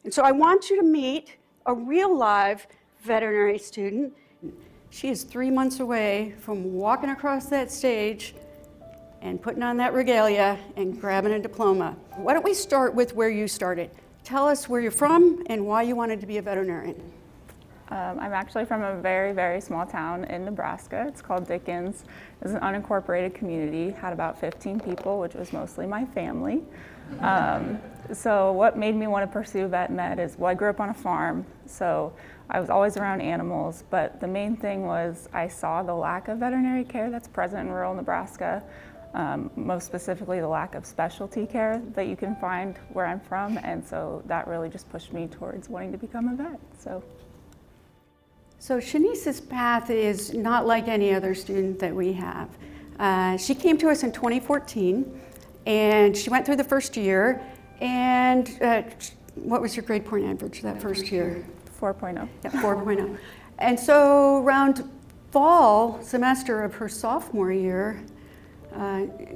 And so I want you to meet a real live veterinary student. She is 3 months away from walking across that stage and putting on that regalia and grabbing a diploma. Why don't we start with where you started? Tell us where you're from and why you wanted to be a veterinarian. I'm actually from a very, very small town in Nebraska. It's called Dickens. It's an unincorporated community, had about 15 people, which was mostly my family. So what made me want to pursue VetMed is, well, I grew up on a farm, so I was always around animals, but the main thing was I saw the lack of veterinary care that's present in rural Nebraska, most specifically the lack of specialty care that you can find where I'm from, and so that really just pushed me towards wanting to become a vet. So Shanice's path is not like any other student that we have. She came to us in 2014, and she went through the first year, and what was your grade point average that first year? 4.0. Yeah, 4.0. And so around fall semester of her sophomore year,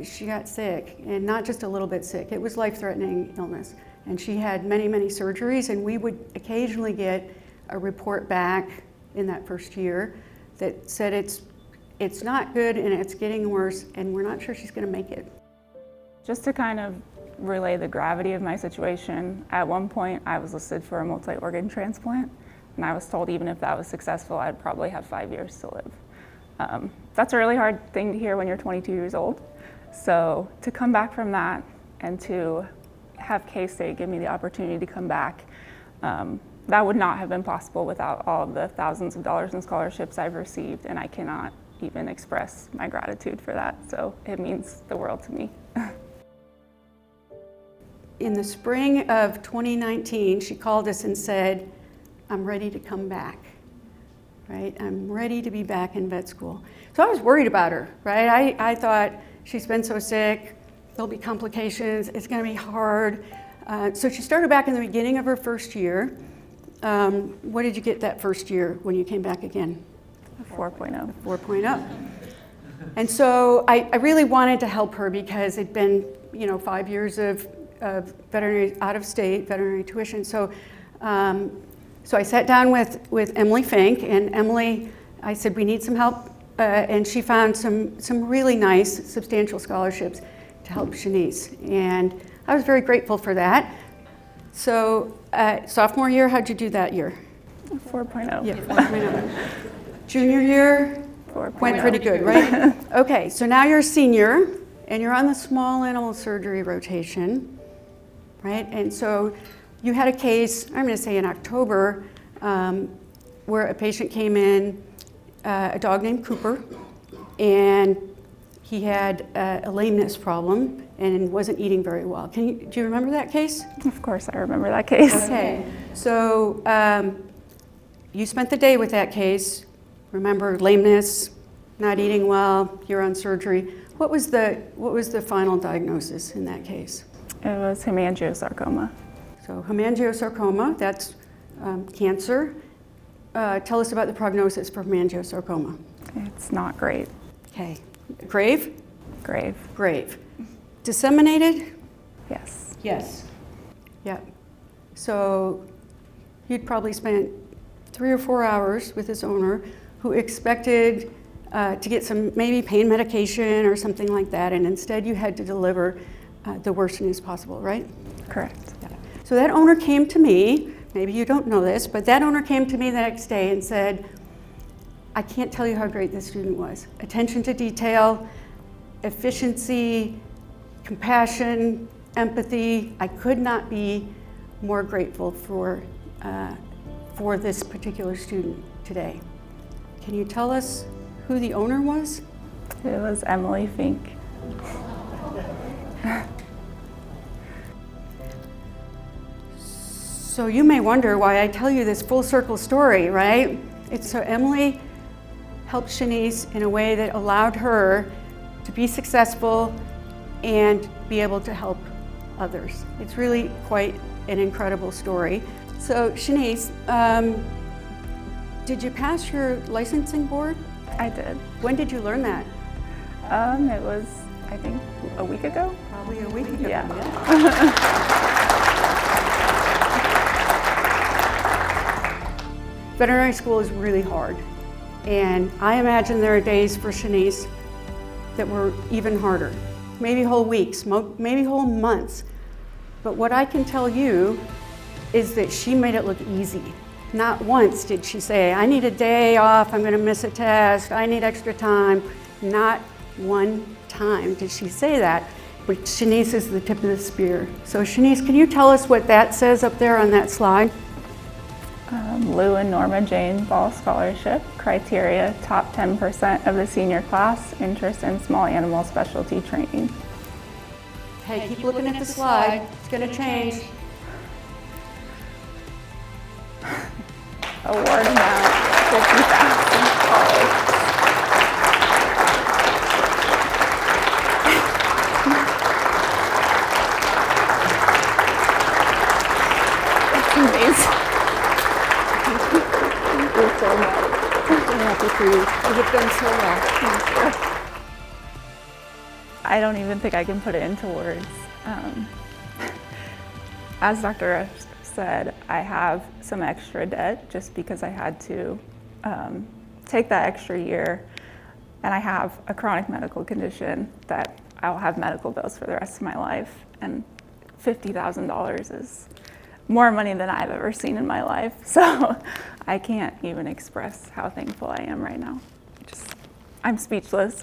she got sick, and not just a little bit sick. It was life-threatening illness. And she had many, many surgeries, and we would occasionally get a report back in that first year that said it's not good and it's getting worse, and we're not sure she's going to make it. Just to kind of relay the gravity of my situation, at one point I was listed for a multi-organ transplant, and I was told even if that was successful, I'd probably have 5 years to live. That's a really hard thing to hear when you're 22 years old. So to come back from that and to have K-State give me the opportunity to come back, that would not have been possible without all of the thousands of dollars in scholarships I've received, and I cannot even express my gratitude for that. So it means the world to me. In the spring of 2019, she called us and said, I'm ready to come back, right? I'm ready to be back in vet school. So I was worried about her, right? I thought, she's been so sick, there'll be complications, it's gonna be hard. So she started back in the beginning of her first year. What did you get that first year when you came back again? 4.0. 4.0. And so I really wanted to help her because it'd been 5 years of veterinary, out-of-state veterinary tuition. So I sat down with Emily Fink, and Emily, I said, we need some help, and she found some really nice, substantial scholarships to help Shanice, and I was very grateful for that. So sophomore year, how'd you do that year? 4.0. Yeah, 4.0. Junior year? 4.0. Went pretty good, right? Okay, so now you're a senior, and you're on the small animal surgery rotation, right? And so you had a case, I'm gonna say in October, where a patient came in, a dog named Cooper, and he had a lameness problem and wasn't eating very well. Do you remember that case? Of course I remember that case. Okay, so you spent the day with that case. Remember, lameness, not eating well, you're on surgery. What was the final diagnosis in that case? It was hemangiosarcoma. So hemangiosarcoma, that's cancer. Tell us about the prognosis for hemangiosarcoma. It's not great. Okay. Grave? Grave. Grave. Disseminated? Yes. Yes. Yep. So you'd probably spent 3 or 4 hours with this owner who expected to get some maybe pain medication or something like that, and instead you had to deliver the worst news possible, right? Correct. Yeah. So that owner came to me, maybe you don't know this, but that owner came to me the next day and said, I can't tell you how great this student was. Attention to detail, efficiency, compassion, empathy. I could not be more grateful for this particular student today. Can you tell us who the owner was? It was Emily Fink. So you may wonder why I tell you this full circle story, right? It's so Emily helped Shanice in a way that allowed her to be successful and be able to help others. It's really quite an incredible story. So Shanice, did you pass your licensing board? I did. When did you learn that? It was, I think, a week ago. Probably a week ago. Yeah. Veterinary school is really hard. And I imagine there are days for Shanice that were even harder. Maybe whole weeks, maybe whole months. But what I can tell you is that she made it look easy. Not once did she say, I need a day off, I'm gonna miss a test, I need extra time. Not one time did she say that. But Shanice is the tip of the spear. So Shanice, can you tell us what that says up there on that slide? Lou and Norma Jane Ball Scholarship, criteria, top 10% of the senior class, interest in small animal specialty training. Hey, keep looking at the slide, it's gonna change. Award amount, $50,000. It's amazing. You're so well. I'm happy for you. You've done so well. I don't even think I can put it into words. As Dr. Rush said, I have some extra debt just because I had to take that extra year, and I have a chronic medical condition that I'll have medical bills for the rest of my life, and $50,000 is more money than I've ever seen in my life, so I can't even express how thankful I am right now. I'm speechless.